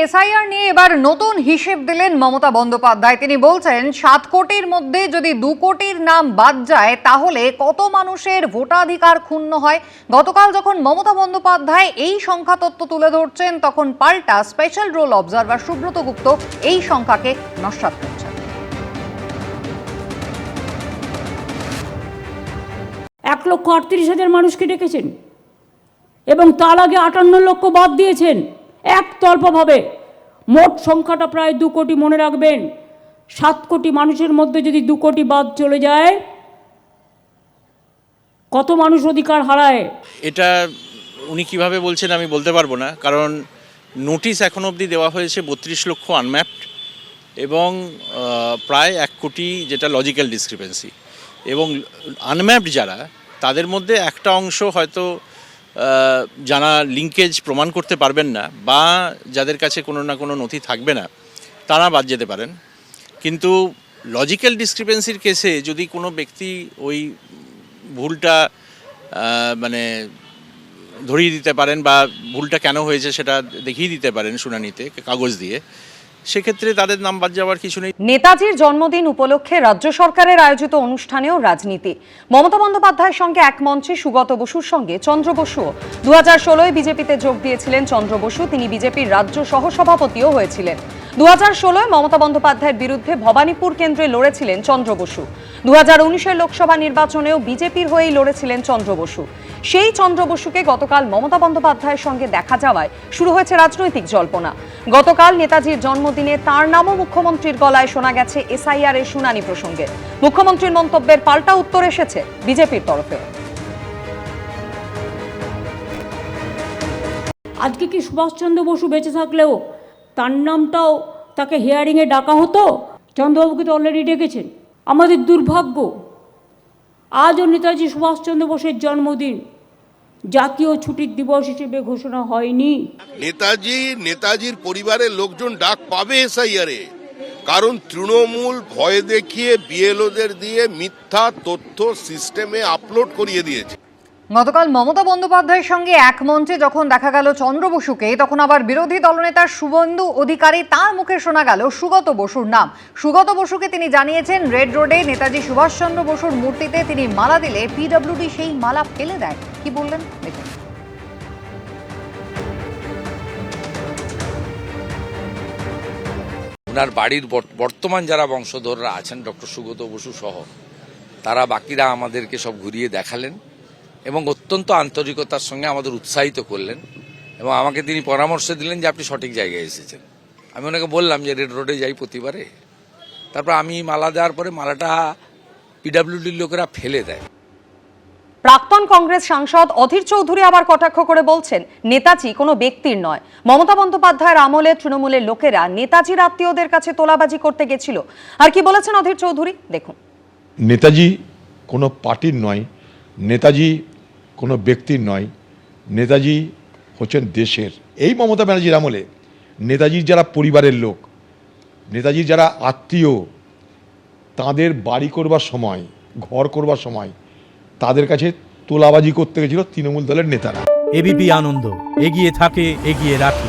SIR নিয়ে এবার নতুন হিসেব দিলেন মমতা বন্দ্যোপাধ্যায়। তিনি বলছেন 7 কোটির মধ্যে যদি 2 কোটির নাম বাদ যায় তাহলে কত মানুষের ভোটাধিকার ক্ষুণ্ণ হয়। গতকাল যখন মমতা বন্দ্যোপাধ্যায় এই সংখ্যা তথ্য তুলে ধরছেন তখন পাল্টা স্পেশাল রোল অবজারভার সুব্রত গুপ্ত এই সংখ্যাকে নস্যাৎ করছেন। 1,38,000 মানুষকে ডেকেছেন এবং তার আগে 58 লক্ষ বাদ দিয়েছেন একতরফাভাবে। মোট সংখ্যাটা প্রায় 2 কোটি। মনে রাখবেন, 7 কোটি মানুষের মধ্যে যদি 2 কোটি বাদ চলে যায় কত মানুষ অধিকার হারায়। এটা উনি কিভাবে বলছেন আমি বলতে পারবো না, কারণ নোটিশ এখন অবধি দেওয়া হয়েছে 32 লক্ষ আনম্যাপড এবং প্রায় 1 কোটি, যেটা লজিক্যাল ডিসক্রিপেন্সি। এবং আনম্যাপড যারা, তাদের মধ্যে একটা অংশ হয়তো যারা লিঙ্কেজ প্রমাণ করতে পারবেন না বা যাদের কাছে কোনো না কোনো নথি থাকবে না, তারা বাদ যেতে পারেন। কিন্তু লজিক্যাল ডিসক্রিপেন্সির কেসে যদি কোনো ব্যক্তি ওই ভুলটা মানে ধরিয়ে দিতে পারেন বা ভুলটা কেন হয়েছে সেটা দেখিয়ে দিতে পারেন শুনানিতে কাগজ দিয়ে, সেক্ষেত্রে তাদের নাম বাদ যাওয়ার কিছু নেই। নেতাজির জন্মদিন উপলক্ষে রাজ্য সরকারের আয়োজিত অনুষ্ঠানেও রাজনীতি। মমতা বন্দ্যোপাধ্যায়ের সঙ্গে এক মঞ্চে সুগত বসুর সঙ্গে চন্দ্র বসুও। 2016 বিজেপিতে যোগ দিয়েছিলেন চন্দ্র বসু। তিনি বিজেপির রাজ্য সহসভাপতিও হয়েছিলেন। 2016 মমতা বন্দ্যোপাধ্যায়ের বিরুদ্ধে ভবানীপুর কেন্দ্রে লড়েছিলেন চন্দ্র বসু। 2019 লোকসভা নির্বাচনেও বিজেপির হয়েই লড়েছিলেন চন্দ্র বসু। সেই চন্দ্র বসুকে গতকাল মমতা বন্দ্যোপাধ্যায়ের সঙ্গে দেখা যাওয়ায় শুরু হয়েছে রাজনৈতিক জল্পনা। গতকাল নেতাজির জন্মদিনে তার নামও মুখ্যমন্ত্রীর গলায় শোনা গেছে এসআইআর এর শুনানি প্রসঙ্গে। মুখ্যমন্ত্রীর মন্তব্যের পাল্টা উত্তর এসেছে বিজেপির তরফে। আজকে কি সুভাষচন্দ্র বসু বেঁচে থাকলেও তার নামটাও তাকে হিয়ারিংয়ে ডাকা হতো? চন্দ্রবাবুকে তো অলরেডি ডেকেছেন। আমাদের দুর্ভাগ্য, আজও নেতাজি সুভাষচন্দ্র বোসের জন্মদিন জাতীয় ছুটির দিবস হিসেবে ঘোষণা হয়নি। নেতাজির পরিবারের লোকজন ডাক পাবে এসআইআরে, কারণ তৃণমূল ভয় দেখিয়ে বিএলওদের দিয়ে মিথ্যা তথ্য সিস্টেমে আপলোড করিয়ে দিয়েছে। গতকাল মমতা বন্দ্যোপাধ্যায়ের সঙ্গে এক মঞ্চে যখন দেখা গেল চন্দ্র বসুকে, তখন আবার বিরোধী দলনেতা শুভেন্দু অধিকারী তার মুখে শোনা গেল সুগত বসুর নাম। সুগত বসুকে তিনি জানিয়েছেন রেড রোডে নেতাজি সুভাষচন্দ্র বসুর মূর্তিতে তিনি মালা দিলে পিডব্লিউডি সেই মালা ফেলে দেয়। কি বললেন দেখুন। ওনার বাড়ির বর্তমান যারা বংশধররা আছেন, ডক্টর সুগত বসু সহ, তারা বাকিরা আমাদেরকে সব ঘুরিয়ে দেখালেন এবং অত্যন্ত আন্তরিকতার সঙ্গে আমাদের উৎসাহিত করলেন এবং আমাকে তিনি পরামর্শ দিলেন যে আপনি সঠিক জায়গায় এসেছেন। আমি ওনাকে বললাম যে রেড রোডে যাই প্রতিবারে। তারপর আমি মালা দেওয়ার পরে মালাটা পিডব্লিউডির লোকেরা ফেলে দেয়। প্রাক্তন কংগ্রেস সাংসদ অধীর চৌধুরী আবার কটাক্ষ করে বলছেন নেতাজি কোনো ব্যক্তির নয়। মমতা বন্দ্যোপাধ্যায়ের আমলে তৃণমূলের লোকেরা নেতাজির আত্মীয়দের কাছে তোলাবাজি করতে গেছিল। আর কি বলেছেন অধীর চৌধুরী দেখুন। নেতাজি কোনো পার্টির নয়, নেতাজি কোনো ব্যক্তির নয়, নেতাজি হচ্ছেন দেশের। এই মমতা ব্যানার্জির আমলে নেতাজির যারা পরিবারের লোক, নেতাজির যারা আত্মীয়, তাদের বাড়ি করবার সময়, ঘর করবার সময় তাদের কাছে তোলাবাজি করতে গেছিল তৃণমূল দলের নেতারা। এবিপি আনন্দ, এগিয়ে থাকে, এগিয়ে রাখে।